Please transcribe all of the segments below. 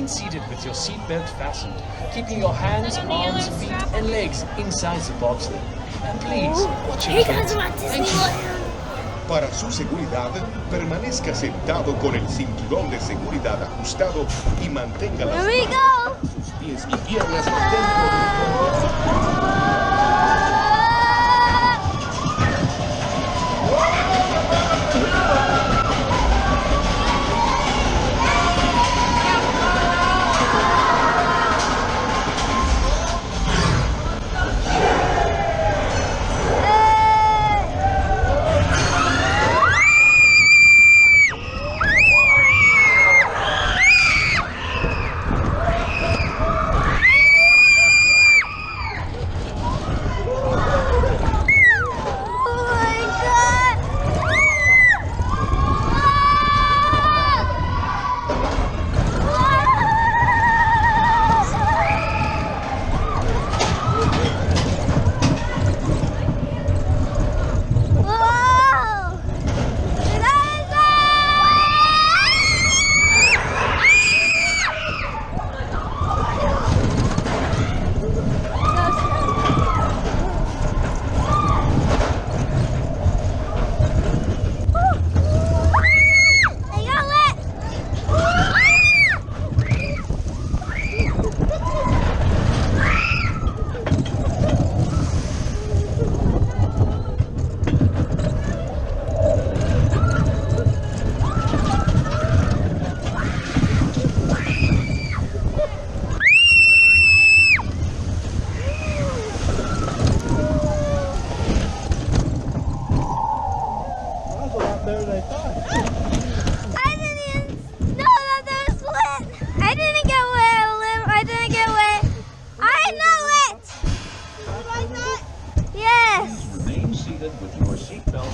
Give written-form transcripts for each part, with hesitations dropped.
seated with your seatbelt fastened, keeping your hands, arms, feet, and legs inside the bobsled. And please, watch your kids. Thank you. Para su seguridad, permanezca sentado con el cinturón de seguridad ajustado y mantenga las manos, sus pies y piernas dentro del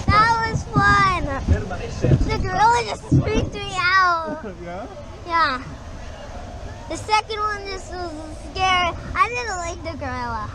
That was fun. The gorilla just freaked me out. Yeah? Yeah. The second one just was scary. I didn't like the gorilla.